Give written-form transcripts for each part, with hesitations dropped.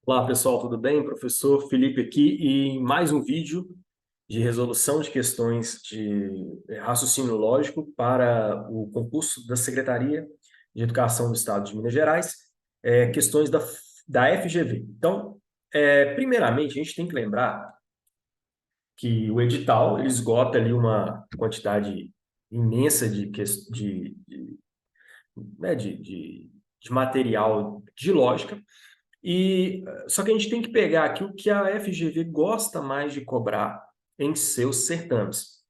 Olá pessoal, tudo bem? Professor Felipe aqui e em mais um vídeo de resolução de questões de raciocínio lógico para o concurso da Secretaria de Educação do Estado de Minas Gerais, questões da FGV. Então, primeiramente, a gente tem que lembrar que o edital ele esgota ali uma quantidade imensa de material de lógica. Só que a gente tem que pegar aqui o que a FGV gosta mais de cobrar em seus certames.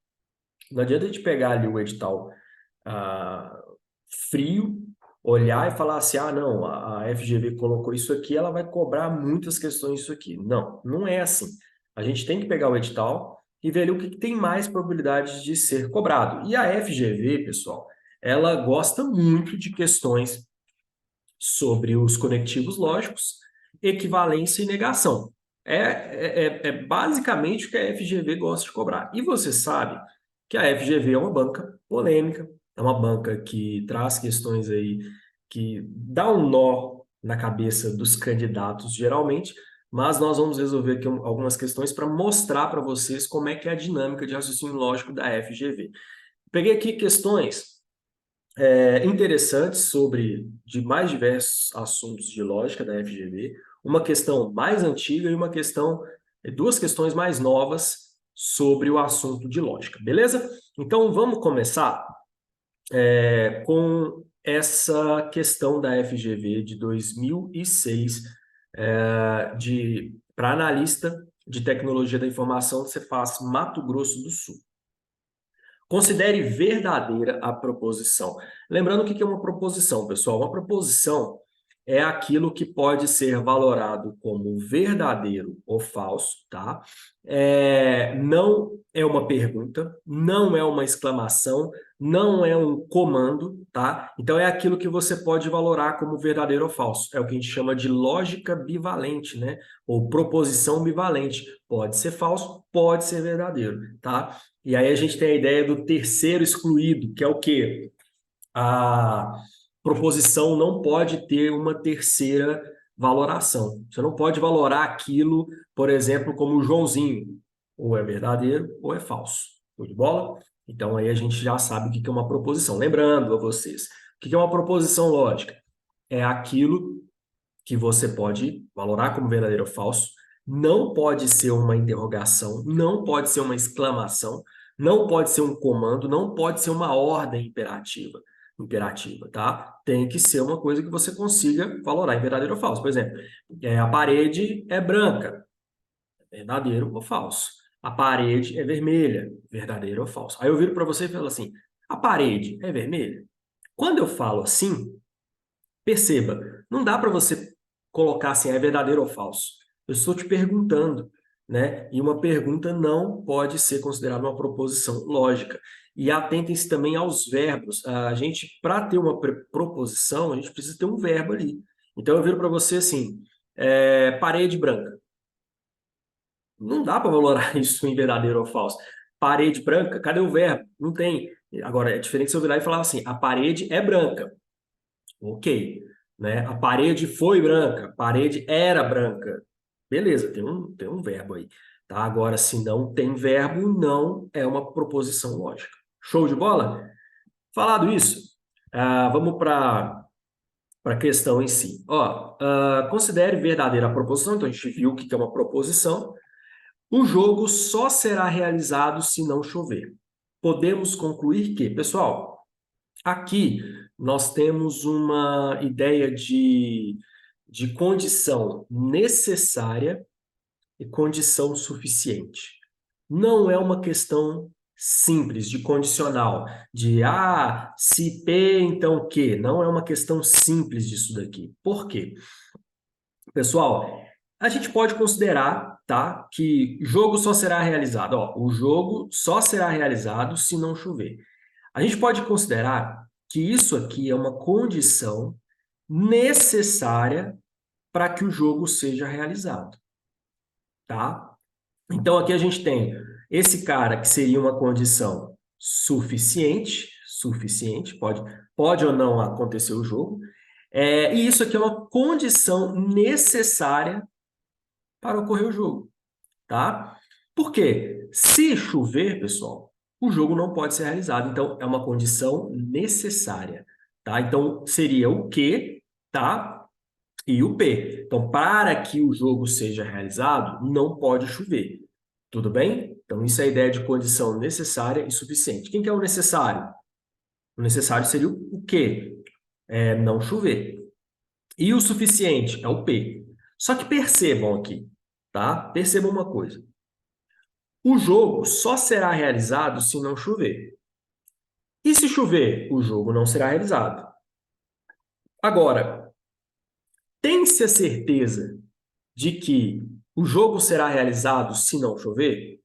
Não adianta a gente pegar ali o edital ah, frio, olhar e falar assim, ah, não, a FGV colocou isso aqui, ela vai cobrar muitas questões disso aqui. Não, não é assim. A gente tem que pegar o edital e ver ali o que tem mais probabilidade de ser cobrado. E a FGV, pessoal, ela gosta muito de questões sobre os conectivos lógicos, equivalência e negação. É basicamente o que a FGV gosta de cobrar. E você sabe que a FGV é uma banca polêmica, é uma banca que traz questões aí que dá um nó na cabeça dos candidatos, geralmente, mas nós vamos resolver aqui algumas questões para mostrar para vocês como é que é a dinâmica de raciocínio lógico da FGV. Peguei aqui questões interessantes sobre de mais diversos assuntos de lógica da FGV, uma questão mais antiga e duas questões mais novas sobre o assunto de lógica, beleza? Então vamos começar com essa questão da FGV de 2006 para analista de tecnologia da informação que você faz Mato Grosso do Sul. Considere verdadeira a proposição. Lembrando o que é uma proposição, pessoal. Uma proposição é aquilo que pode ser valorado como verdadeiro ou falso, tá? Não é uma pergunta, não é uma exclamação, não é um comando, tá? Então é aquilo que você pode valorar como verdadeiro ou falso. É o que a gente chama de lógica bivalente, né? Ou proposição bivalente. Pode ser falso, pode ser verdadeiro, tá? E aí a gente tem a ideia do terceiro excluído, que é o quê? A proposição não pode ter uma terceira valoração. Você não pode valorar aquilo, por exemplo, como o Joãozinho. Ou é verdadeiro ou é falso. Show de bola? Então aí a gente já sabe o que é uma proposição. Lembrando a vocês, o que é uma proposição lógica? É aquilo que você pode valorar como verdadeiro ou falso, não pode ser uma interrogação, não pode ser uma exclamação, não pode ser um comando, não pode ser uma ordem imperativa, tá? Tem que ser uma coisa que você consiga valorar em verdadeiro ou falso. Por exemplo, a parede é branca, verdadeiro ou falso. A parede é vermelha, verdadeiro ou falso. Aí eu viro para você e falo assim, a parede é vermelha? Quando eu falo assim, perceba, não dá para você colocar assim, é verdadeiro ou falso. Eu estou te perguntando, né? E uma pergunta não pode ser considerada uma proposição lógica. E atentem-se também aos verbos. A gente, para ter uma proposição, a gente precisa ter um verbo ali. Então eu viro para você assim, parede branca. Não dá para valorar isso em verdadeiro ou falso. Parede branca, cadê o verbo? Não tem. Agora, é diferente se eu virar e falar assim, a parede é branca. Ok, né? A parede foi branca, a parede era branca. Beleza, tem um verbo aí. Tá? Agora, se não tem verbo, não é uma proposição lógica. Show de bola? Falado isso, vamos para a questão em si. Ó, considere verdadeira a proposição, então a gente viu o que é uma proposição. O jogo só será realizado se não chover. Podemos concluir que, pessoal, aqui nós temos uma ideia de condição necessária e condição suficiente. Não é uma questão simples de condicional, de se P, então Q. Não é uma questão simples disso daqui. Por quê? Pessoal, a gente pode considerar, tá, que jogo só será realizado. Ó, o jogo só será realizado se não chover. A gente pode considerar que isso aqui é uma condição necessária para que o jogo seja realizado, tá? Então aqui a gente tem esse cara que seria uma condição suficiente, pode ou não acontecer o jogo, e isso aqui é uma condição necessária para ocorrer o jogo, tá? Por quê? Se chover, pessoal, o jogo não pode ser realizado. Então, é uma condição necessária, tá? Então, seria o Q, tá? E o P. Então, para que o jogo seja realizado, não pode chover. Tudo bem? Então, isso é a ideia de condição necessária e suficiente. Quem que é o necessário? O necessário seria o quê? É não chover. E o suficiente é o P. Só que percebam aqui, tá? Percebam uma coisa. O jogo só será realizado se não chover. E se chover, o jogo não será realizado. Agora, tem-se a certeza de que o jogo será realizado se não chover?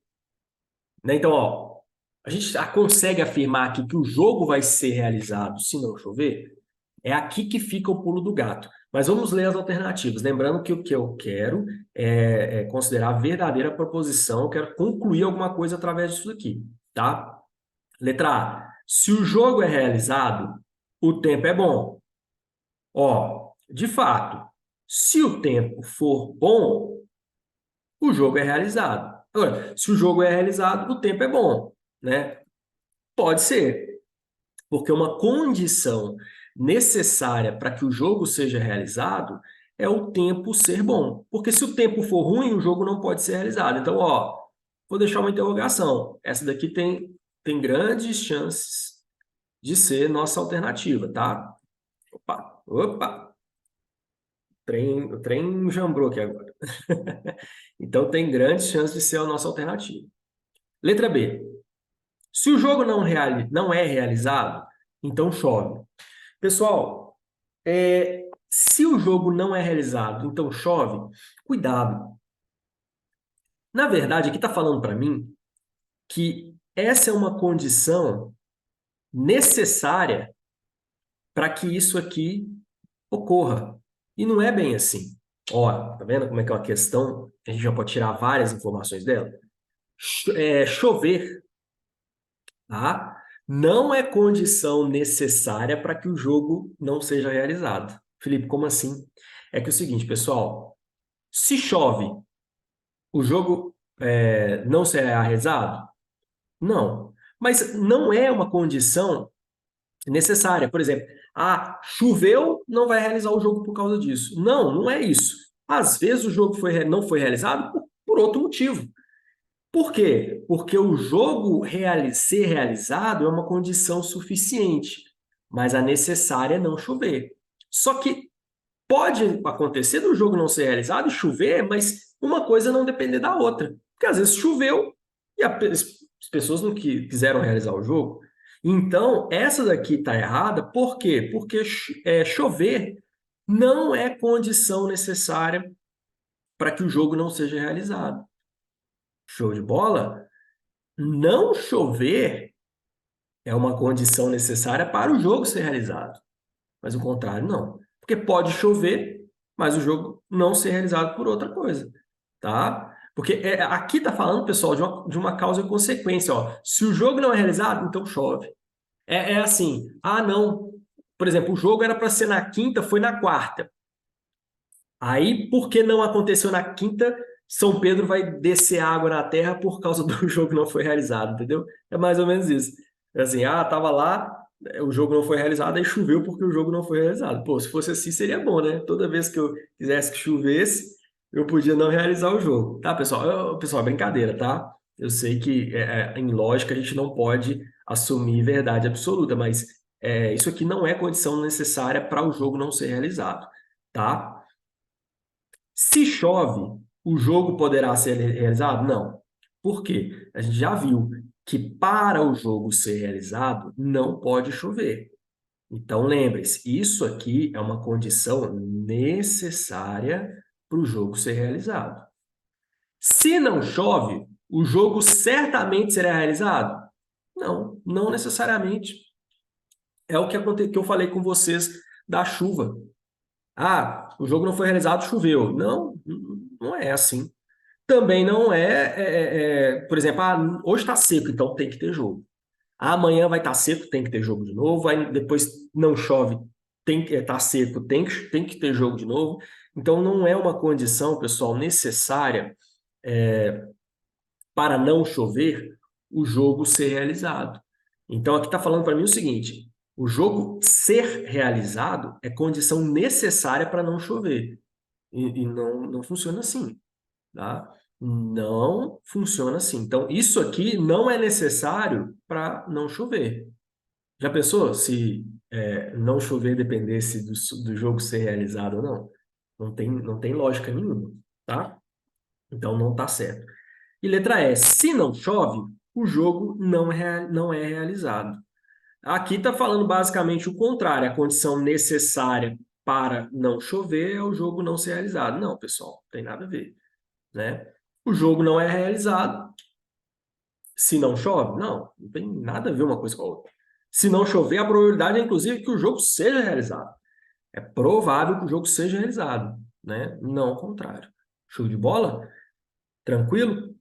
Né? Então, ó, a gente consegue afirmar aqui que o jogo vai ser realizado se não chover? É aqui que fica o pulo do gato. Mas vamos ler as alternativas. Lembrando que o que eu quero é considerar a verdadeira proposição, eu quero concluir alguma coisa através disso aqui, tá? Letra A. Se o jogo é realizado, o tempo é bom. Ó, de fato, se o tempo for bom, o jogo é realizado. Agora, se o jogo é realizado, o tempo é bom, né? Pode ser, porque uma condição necessária para que o jogo seja realizado é o tempo ser bom. Porque se o tempo for ruim, o jogo não pode ser realizado. Então, ó, vou deixar uma interrogação. Essa daqui tem grandes chances de ser nossa alternativa, tá? Opa, opa, o trem jambrou aqui agora. Então, tem grandes chances de ser a nossa alternativa. Letra B. Se o jogo não é realizado, então chove. Pessoal, se o jogo não é realizado, então chove, cuidado. Na verdade, aqui está falando para mim que essa é uma condição necessária para que isso aqui ocorra. E não é bem assim. Ó, tá vendo como é que é uma questão? A gente já pode tirar várias informações dela. Chover, tá? Não é condição necessária para que o jogo não seja realizado. Felipe, como assim? É que é o seguinte, pessoal, se chove, o jogo não será realizado? Não. Mas não é uma condição necessária. Por exemplo, choveu, não vai realizar o jogo por causa disso. Não, não é isso. Às vezes o jogo não foi realizado por outro motivo. Por quê? Porque o jogo ser realizado é uma condição suficiente, mas a necessária é não chover. Só que pode acontecer do jogo não ser realizado e chover, mas uma coisa não depender da outra. Porque às vezes choveu e as pessoas não quiseram realizar o jogo. Então, essa daqui está errada, por quê? Porque chover não é condição necessária para que o jogo não seja realizado. Show de bola? Não chover é uma condição necessária para o jogo ser realizado, mas o contrário não. Porque pode chover, mas o jogo não ser realizado por outra coisa, tá? Porque aqui está falando, pessoal, de uma causa e consequência. Ó. Se o jogo não é realizado, então chove. É assim, não. Por exemplo, o jogo era para ser na quinta, foi na quarta. Aí, porque não aconteceu na quinta, São Pedro vai descer água na terra por causa do jogo que não foi realizado, entendeu? É mais ou menos isso. É assim, tava lá, o jogo não foi realizado, aí choveu porque o jogo não foi realizado. Pô, se fosse assim, seria bom, né? Toda vez que eu quisesse que chovesse, eu podia não realizar o jogo. Tá, pessoal? Pessoal, é brincadeira, tá? Eu sei que em lógica a gente não pode assumir verdade absoluta, mas isso aqui não é condição necessária para o jogo não ser realizado, tá? Se chove, o jogo poderá ser realizado? Não. Por quê? A gente já viu que para o jogo ser realizado, não pode chover. Então, lembre-se, isso aqui é uma condição necessária para o jogo ser realizado. Se não chove, o jogo certamente será realizado? Não, não necessariamente. É o que eu falei com vocês da chuva. O jogo não foi realizado, choveu. Não, não é assim. Também não por exemplo, hoje está seco, então tem que ter jogo. Amanhã vai estar seco, tem que ter jogo de novo. Aí depois não chove, tá seco, tem que ter jogo de novo. Então, não é uma condição, pessoal, necessária para não chover o jogo ser realizado. Então, aqui está falando para mim o seguinte: o jogo ser realizado é condição necessária para não chover. E não funciona assim, tá? Não funciona assim. Então, isso aqui não é necessário para não chover. Já pensou se não chover dependesse do jogo ser realizado ou não? Não tem lógica nenhuma, tá? Então, não está certo. E letra E, se não chove, o jogo não é realizado. Aqui está falando basicamente o contrário, a condição necessária para não chover é o jogo não ser realizado. Não, pessoal, não tem nada a ver, né? O jogo não é realizado se não chove? Não tem nada a ver uma coisa com a outra. Se não chover, a probabilidade é inclusive que o jogo seja realizado. É provável que o jogo seja realizado, né? Não o contrário. Show de bola? Tranquilo?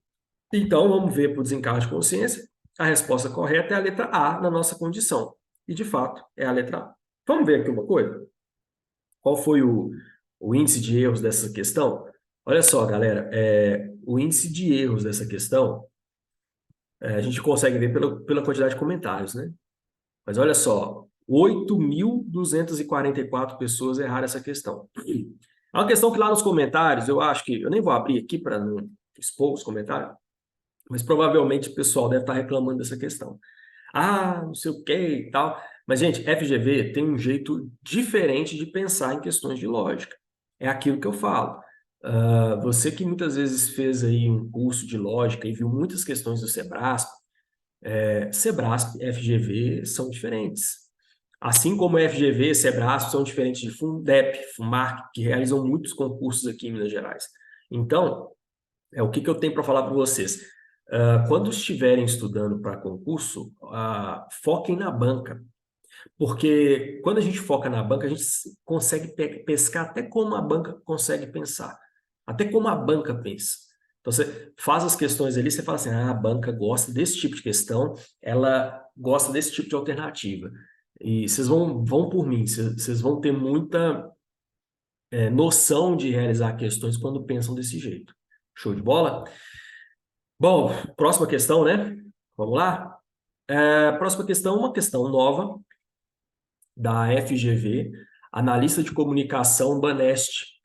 Então, vamos ver para o desencargo de consciência. A resposta correta é a letra A na nossa condição. E, de fato, é a letra A. Vamos ver aqui uma coisa? Qual foi o índice de erros dessa questão? Olha só, galera, o índice de erros dessa questão, a gente consegue ver pela quantidade de comentários, né? Mas olha só, 8.244 pessoas erraram essa questão. É uma questão que lá nos comentários, eu acho que, eu nem vou abrir aqui para não expor os comentários, mas provavelmente o pessoal deve estar reclamando dessa questão. Ah, não sei o que e tal. Mas, gente, FGV tem um jeito diferente de pensar em questões de lógica. É aquilo que eu falo. Você que muitas vezes fez aí um curso de lógica e viu muitas questões do Sebrasp, Sebrasp e FGV são diferentes. Assim como FGV e Sebrasp são diferentes de Fundep, Funmark, que realizam muitos concursos aqui em Minas Gerais. Então, o que eu tenho para falar para vocês? Quando estiverem estudando para concurso, foquem na banca. Porque quando a gente foca na banca, a gente consegue pescar até como a banca consegue pensar. Até como a banca pensa. Então, você faz as questões ali, você fala assim, a banca gosta desse tipo de questão, ela gosta desse tipo de alternativa. E vocês vão por mim, vocês vão ter muita noção de realizar questões quando pensam desse jeito. Show de bola? Bom, próxima questão, né? Vamos lá? Próxima questão, uma questão nova da FGV, analista de comunicação Banest.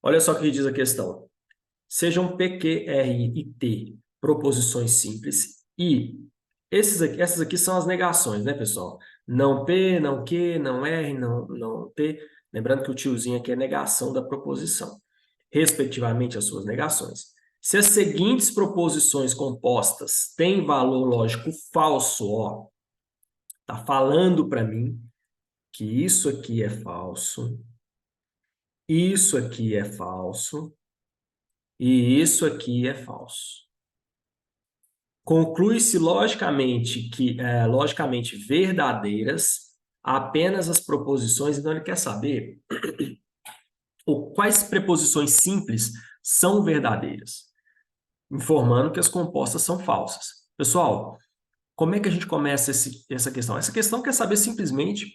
Olha só o que diz a questão. Sejam P, Q, R e T proposições simples e essas aqui são as negações, né, pessoal? Não P, não Q, não R, não T. Lembrando que o tiozinho aqui é negação da proposição, respectivamente as suas negações. Se as seguintes proposições compostas têm valor lógico falso, ó, tá falando para mim que isso aqui é falso, isso aqui é falso e isso aqui é falso. Conclui-se logicamente que logicamente verdadeiras apenas as proposições, então ele quer saber quais preposições simples são verdadeiras, informando que as compostas são falsas. Pessoal, como é que a gente começa essa questão? Essa questão quer saber simplesmente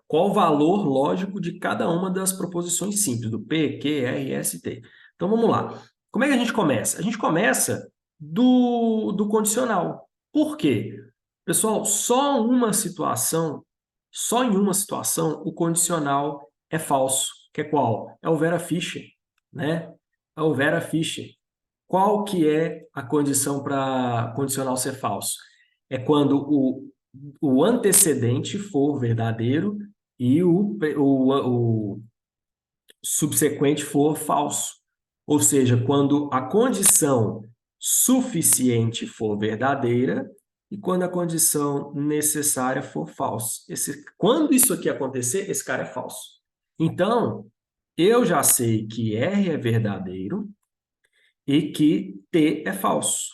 qual o valor lógico de cada uma das proposições simples, do P, Q, R, S, T. Então, vamos lá. Como é que a gente começa? A gente começa do condicional. Por quê? Pessoal, só em uma situação, o condicional é falso. Que é qual? É o Vera Fischer, né? É o Vera Fischer. Qual que é a condição para condicional ser falso? É quando o antecedente for verdadeiro e o subsequente for falso. Ou seja, quando a condição suficiente for verdadeira e quando a condição necessária for falsa. Quando isso aqui acontecer, esse cara é falso. Então, eu já sei que R é verdadeiro e que T é falso.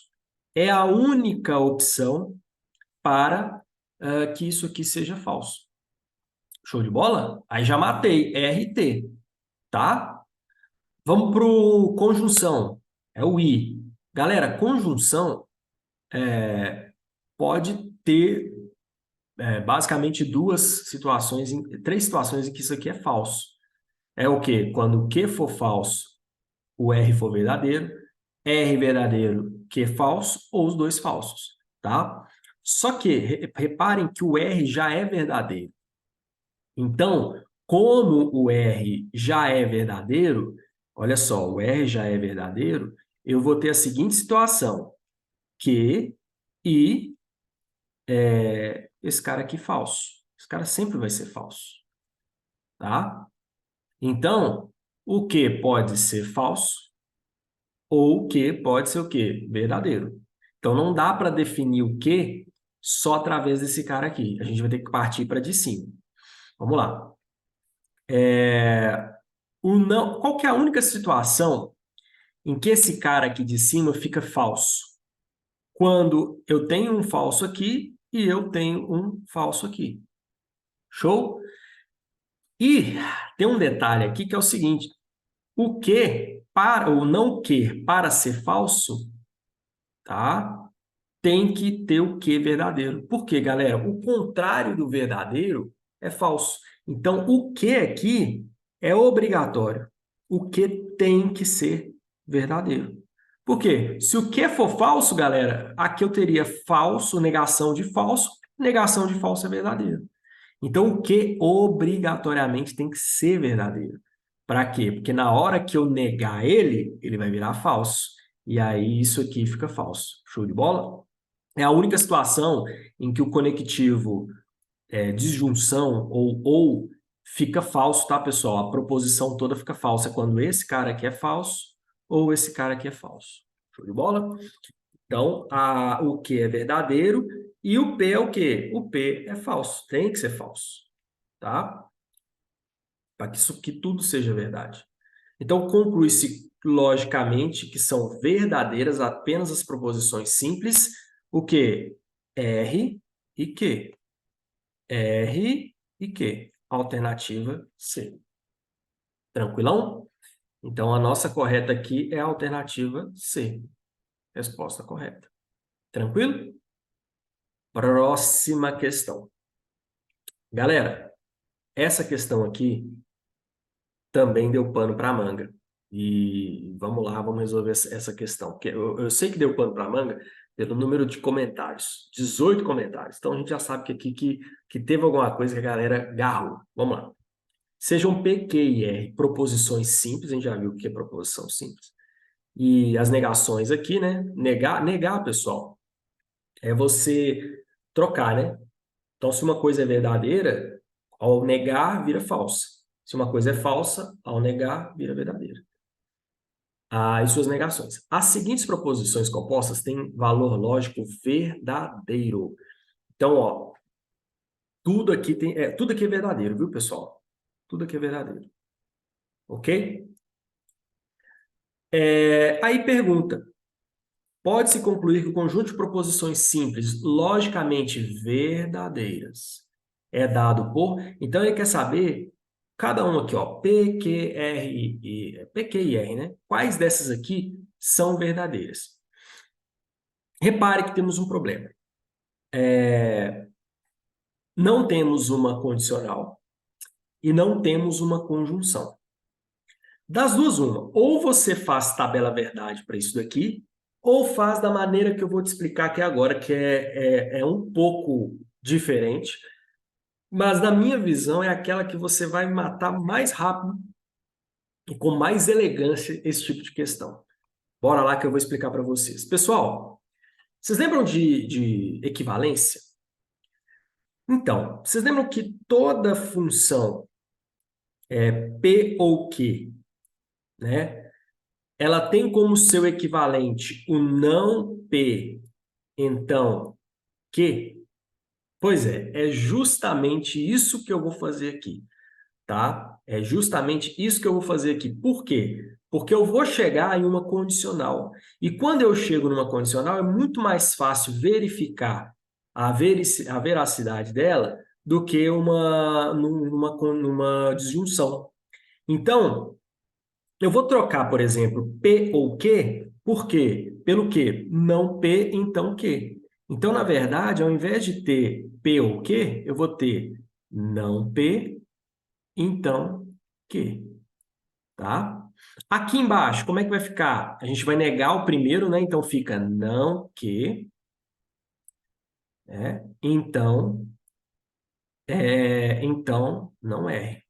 É a única opção para que isso aqui seja falso. Show de bola? Aí já matei, RT, tá? Vamos para o conjunção, é o I. Galera, conjunção pode ter basicamente três situações em que isso aqui é falso. É o quê? Quando o Q for falso, o R for verdadeiro, R verdadeiro, Q falso, ou os dois falsos, tá? Só que, reparem que o R já é verdadeiro. Então, como o R já é verdadeiro, olha só, o R já é verdadeiro, eu vou ter a seguinte situação, Q e esse cara aqui falso. Esse cara sempre vai ser falso, tá? Então, o Q pode ser falso ou o Q pode ser o quê? Verdadeiro. Então, não dá para definir o Q só através desse cara aqui. A gente vai ter que partir para de cima. Vamos lá. Qual que é a única situação em que esse cara aqui de cima fica falso? Quando eu tenho um falso aqui e eu tenho um falso aqui. Show? E tem um detalhe aqui que é o seguinte: o não que para ser falso, tá? Tem que ter o que verdadeiro. Por quê, galera? O contrário do verdadeiro é falso. Então, o que aqui é obrigatório. O que tem que ser verdadeiro. Por quê? Se o que for falso, galera, aqui eu teria falso, negação de falso é verdadeiro. Então, o que obrigatoriamente tem que ser verdadeiro. Para quê? Porque na hora que eu negar ele, ele vai virar falso. E aí isso aqui fica falso. Show de bola? É a única situação em que o conectivo disjunção ou fica falso, tá, pessoal? A proposição toda fica falsa quando esse cara aqui é falso ou esse cara aqui é falso. Show de bola? Então, o Q é verdadeiro e o P é o quê? O P é falso. Tem que ser falso, tá? Para que isso que tudo seja verdade. Então, conclui-se logicamente que são verdadeiras apenas as proposições simples, o quê? R e Q. R e Q. Alternativa C. Tranquilão? Então, a nossa correta aqui é a alternativa C. Resposta correta. Tranquilo? Próxima questão. Galera, essa questão aqui também deu pano para manga. E vamos lá, vamos resolver essa questão. Porque eu sei que deu pano para manga pelo número de comentários, 18 comentários. Então a gente já sabe que aqui que teve alguma coisa que a galera garrou. Vamos lá. Sejam P, Q e R proposições simples, a gente já viu o que é proposição simples. E as negações aqui, né? Negar, pessoal, é você trocar, né? Então, se uma coisa é verdadeira, ao negar, vira falsa. Se uma coisa é falsa, ao negar, vira verdadeira. E suas negações. As seguintes proposições compostas têm valor lógico verdadeiro. Então, ó, tudo aqui é verdadeiro, viu, pessoal? Tudo aqui é verdadeiro. Ok? Aí pergunta: pode-se concluir que o conjunto de proposições simples, logicamente verdadeiras, é dado por... Então, ele quer saber, cada um aqui, ó, P, Q e R, né? Quais dessas aqui são verdadeiras? Repare que temos um problema. Não temos uma condicional e não temos uma conjunção. Das duas, uma. Ou você faz tabela verdade para isso daqui, ou faz da maneira que eu vou te explicar aqui agora, que é um pouco diferente, mas na minha visão é aquela que você vai matar mais rápido e com mais elegância esse tipo de questão. Bora lá que eu vou explicar para vocês. Pessoal, vocês lembram de equivalência? Então, vocês lembram que toda função P ou Q, né? Ela tem como seu equivalente o não P, então Q? Pois é justamente isso que eu vou fazer aqui, tá? É justamente isso que eu vou fazer aqui. Por quê? Porque eu vou chegar em uma condicional. E quando eu chego numa condicional, é muito mais fácil verificar a veracidade dela do que numa disjunção. Então, eu vou trocar, por exemplo, P ou Q, por quê? Pelo quê? Não P, então Q. Então, na verdade, ao invés de ter P ou Q, eu vou ter não P, então Q, tá? Aqui embaixo, como é que vai ficar? A gente vai negar o primeiro, né? Então, fica não Q, né? Então, não R,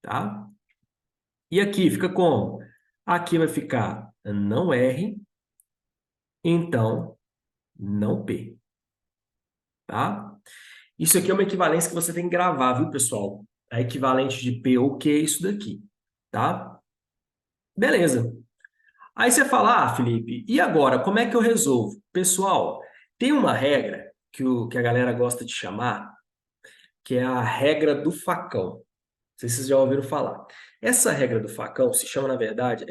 tá? E aqui fica como? Aqui vai ficar não R, então não P, tá? Isso aqui é uma equivalência que você tem que gravar, viu, pessoal? A equivalente de P ou Q é isso daqui, tá? Beleza. Aí você fala, ah, Felipe, e agora, como é que eu resolvo? Pessoal, tem uma regra que a galera gosta de chamar, que é a regra do facão. Não sei se vocês já ouviram falar. Essa regra do facão se chama, na verdade,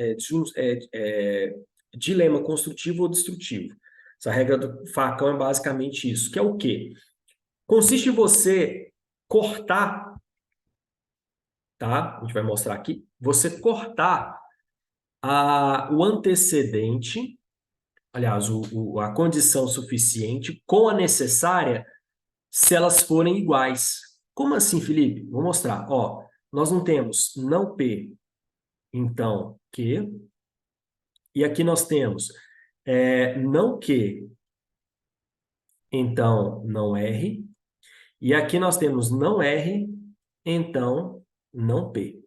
dilema construtivo ou destrutivo. Essa regra do facão é basicamente isso, que é o quê? Consiste em você cortar, tá? A gente vai mostrar aqui. Você cortar o antecedente, aliás, a condição suficiente com a necessária se elas forem iguais. Como assim, Felipe? Vou mostrar. Ó, nós não temos não P, então Q. E aqui nós temos não Q, então não R. E aqui nós temos não R, então não P.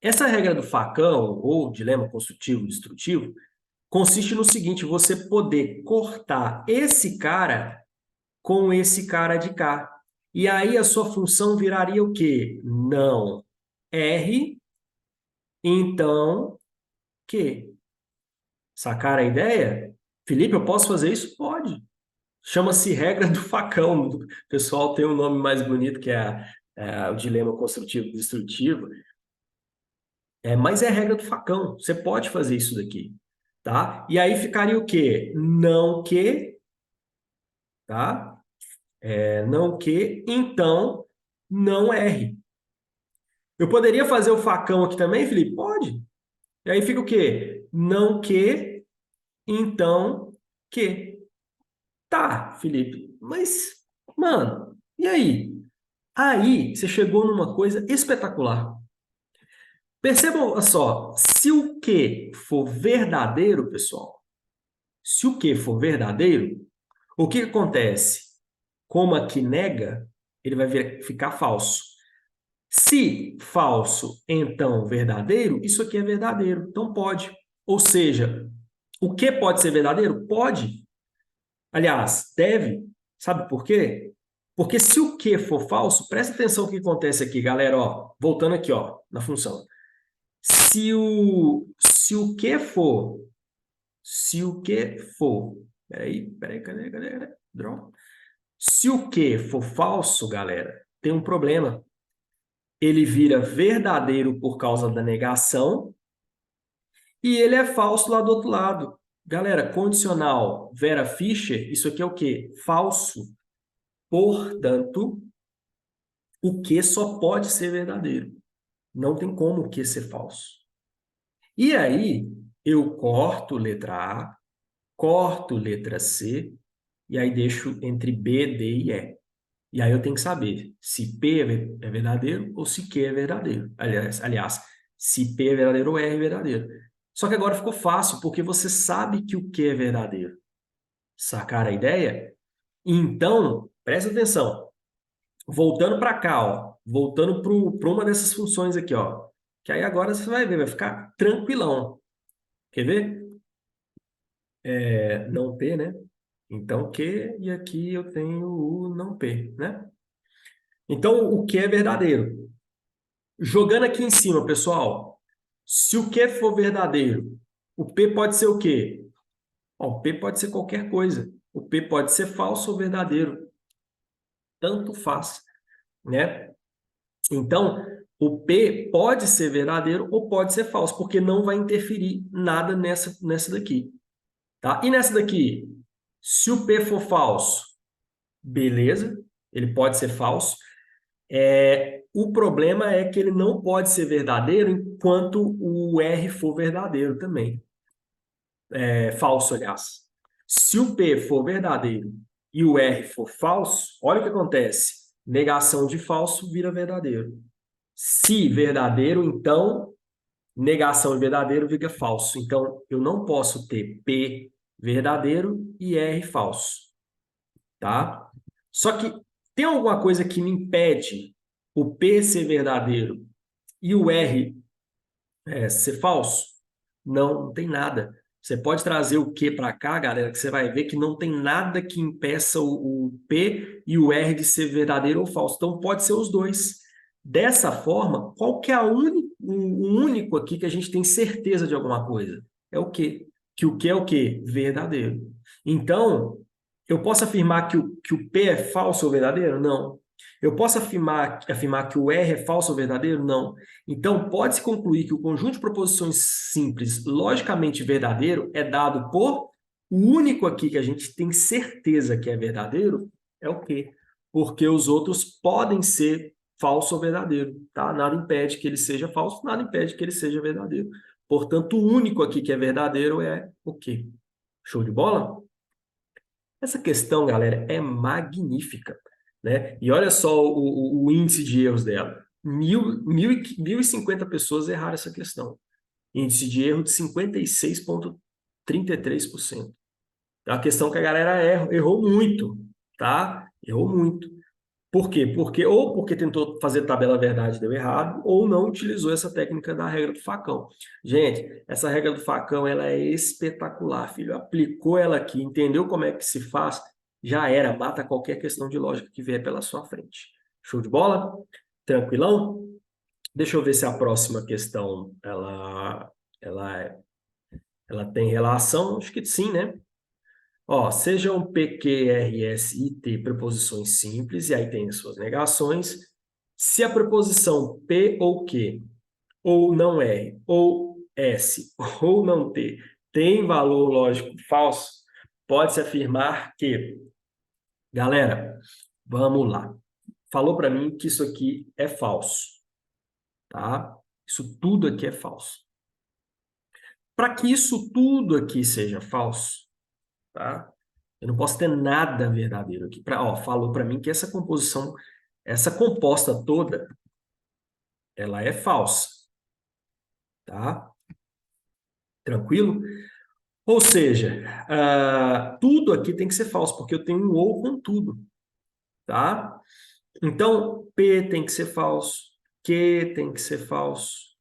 Essa regra do facão, ou dilema construtivo-destrutivo, consiste no seguinte, você poder cortar esse cara com esse cara de cá. E aí a sua função viraria o quê? Não R, então Q. Sacar a ideia? Felipe, eu posso fazer isso? Pode. Chama-se regra do facão. O pessoal tem um nome mais bonito que é o dilema construtivo-destrutivo. Mas é a regra do facão. Você pode fazer isso daqui, tá? E aí ficaria o quê? Não que, tá? Não que, então não R. Eu poderia fazer o facão aqui também, Felipe? Pode. E aí fica o quê? Não que, então que. Tá, Felipe. Mas, mano, e aí? Aí você chegou numa coisa espetacular. Percebam só, se o que for verdadeiro, pessoal, se o que for verdadeiro, o que acontece? Como aqui nega, ele vai ficar falso. Se falso, então verdadeiro, isso aqui é verdadeiro, então pode. Ou seja, o que pode ser verdadeiro? Pode. Aliás, deve. Sabe por quê? Porque se o que for falso, presta atenção no que acontece aqui, galera, ó, voltando aqui, ó, na função. Se o que for, cadê? Drop. Se o que for falso, galera, tem um problema. Ele vira verdadeiro por causa da negação e ele é falso lá do outro lado. Galera, condicional Vera Fischer, isso aqui é o quê? Falso. Portanto, o que só pode ser verdadeiro. Não tem como o que ser falso. E aí, eu corto letra A, corto letra C, e aí deixo entre B, D e E. E aí eu tenho que saber se P é verdadeiro ou se Q é verdadeiro. Aliás, se P é verdadeiro ou R é verdadeiro. Só que agora ficou fácil, porque você sabe que o que é verdadeiro. Sacar a ideia? Então, presta atenção. Voltando para cá, ó, voltando para uma dessas funções aqui, ó, que aí agora você vai ver, vai ficar tranquilão. Quer ver? Não P, né? Então, Q, e aqui eu tenho o não P, né? Então, o que é verdadeiro? Jogando aqui em cima, pessoal, se o que for verdadeiro, o P pode ser o quê? Ó, o P pode ser qualquer coisa. O P pode ser falso ou verdadeiro. Tanto faz, né? Então, o P pode ser verdadeiro ou pode ser falso, porque não vai interferir nada nessa daqui. Tá? E nessa daqui, se o P for falso, beleza, ele pode ser falso. O problema é que ele não pode ser verdadeiro enquanto o R for verdadeiro também. Falso, aliás. Se o P for verdadeiro e o R for falso, olha o que acontece. Negação de falso vira verdadeiro. Se verdadeiro, então negação de verdadeiro vira falso. Então, eu não posso ter P verdadeiro e R falso, tá? Só que tem alguma coisa que me impede o P ser verdadeiro e o R ser falso? Não, não tem nada. Você pode trazer o Q para cá, galera, que você vai ver que não tem nada que impeça o P e o R de ser verdadeiro ou falso. Então, pode ser os dois. Dessa forma, qual que é o único aqui que a gente tem certeza de alguma coisa? É o Q. Que o Q é o quê? Verdadeiro. Então, eu posso afirmar que o P é falso ou verdadeiro? Não. Eu posso afirmar que o R é falso ou verdadeiro? Não. Então, pode-se concluir que o conjunto de proposições simples logicamente verdadeiro é dado por o único aqui que a gente tem certeza que é verdadeiro é o quê? Porque os outros podem ser falso ou verdadeiro, tá? Nada impede que ele seja falso, nada impede que ele seja verdadeiro. Portanto, o único aqui que é verdadeiro é o quê? Show de bola? Essa questão, galera, é magnífica, né? E olha só o índice de erros dela. 1.050 pessoas erraram essa questão. Índice de erro de 56,33%. É uma questão que a galera errou muito, tá? Errou muito. Por quê? Porque tentou fazer tabela verdade e deu errado, ou não utilizou essa técnica da regra do facão. Gente, essa regra do facão, ela é espetacular, filho. Aplicou ela aqui, entendeu como é que se faz, já era, mata qualquer questão de lógica que vier pela sua frente. Show de bola? Tranquilão? Deixa eu ver se a próxima questão, ela, ela tem relação, acho que sim, né? Ó, sejam P, Q, R, S e T preposições simples, e aí tem as suas negações. Se a preposição P ou Q, ou não R, ou S, ou não T, tem valor lógico falso, pode-se afirmar que, galera, vamos lá. Falou para mim que isso aqui é falso, tá? Isso tudo aqui é falso. Para que isso tudo aqui seja falso, tá? Eu não posso ter nada verdadeiro aqui. Falou para mim que essa composição, essa composta toda, ela é falsa, tá? Tranquilo? Ou seja, tudo aqui tem que ser falso, porque eu tenho um ou com tudo, tá? Então, P tem que ser falso, Q tem que ser falso,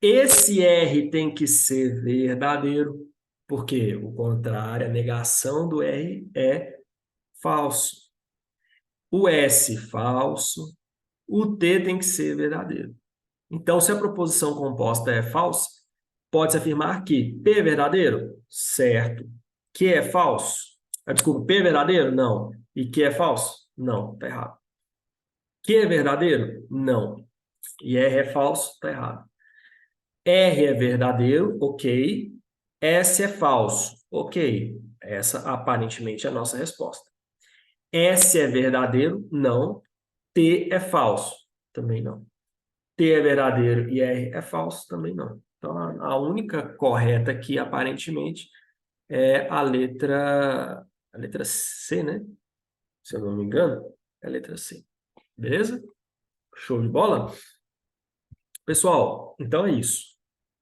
esse R tem que ser verdadeiro, porque o contrário, a negação do R é falso. O S falso, o T tem que ser verdadeiro. Então, se a proposição composta é falsa, pode-se afirmar que P é verdadeiro? Certo. Q é falso? Desculpa, P é verdadeiro? Não. E Q é falso? Não, está errado. Q é verdadeiro? Não. E R é falso? Está errado. R é verdadeiro? Ok. S é falso? Ok. Essa aparentemente é a nossa resposta. S é verdadeiro? Não. T é falso? Também não. T é verdadeiro e R é falso? Também não. Então, a única correta aqui, aparentemente, é a letra C, né? Se eu não me engano, é a letra C. Beleza? Show de bola? Pessoal, então é isso.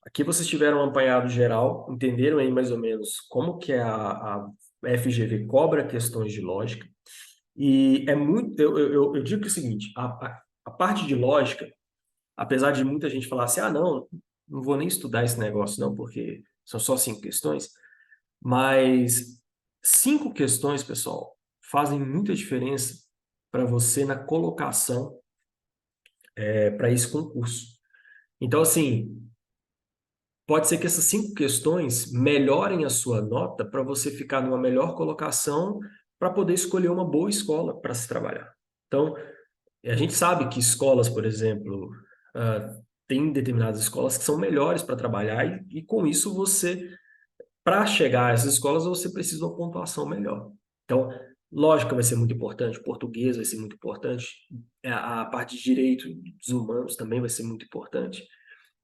Aqui vocês tiveram um apanhado geral, entenderam aí mais ou menos como que a FGV cobra questões de lógica. E é muito... Eu digo que é o seguinte, a parte de lógica, apesar de muita gente falar assim, não, não vou nem estudar esse negócio não, porque são só 5 questões, mas 5 questões, pessoal, fazem muita diferença para você na colocação para esse concurso. Então, assim, pode ser que essas 5 questões melhorem a sua nota para você ficar numa melhor colocação para poder escolher uma boa escola para se trabalhar. Então, a gente sabe que escolas, por exemplo, tem determinadas escolas que são melhores para trabalhar e com isso para chegar a essas escolas, você precisa de uma pontuação melhor. Então, lógica vai ser muito importante, português vai ser muito importante, a parte de direitos humanos também vai ser muito importante.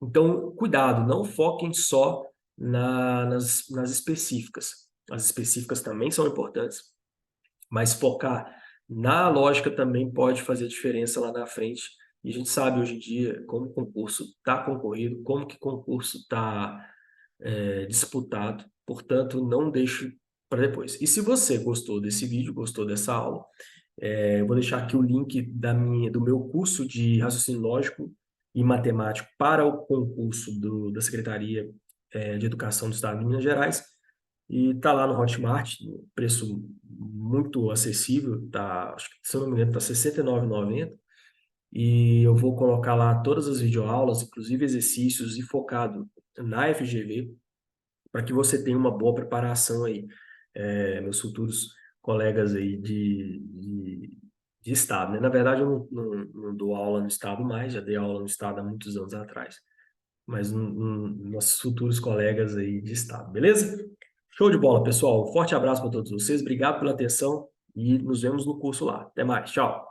Então, cuidado, não foquem só nas específicas. As específicas também são importantes, mas focar na lógica também pode fazer diferença lá na frente. E a gente sabe hoje em dia como o concurso está concorrido, como que o concurso está disputado. Portanto, não deixe para depois. E se você gostou desse vídeo, gostou dessa aula, eu vou deixar aqui o link do meu curso de raciocínio lógico e matemático para o concurso da Secretaria de Educação do Estado de Minas Gerais. E tá lá no Hotmart, preço muito acessível, tá, acho que, se eu não me engano, tá R$ 69,90. E eu vou colocar lá todas as videoaulas, inclusive exercícios, e focado na FGV, para que você tenha uma boa preparação aí, meus futuros colegas aí de estado, né? Na verdade, eu não dou aula no estado mais, já dei aula no estado há muitos anos atrás, mas nossos futuros colegas aí de estado, beleza? Show de bola, pessoal. Um forte abraço para todos vocês, obrigado pela atenção e nos vemos no curso lá. Até mais, tchau.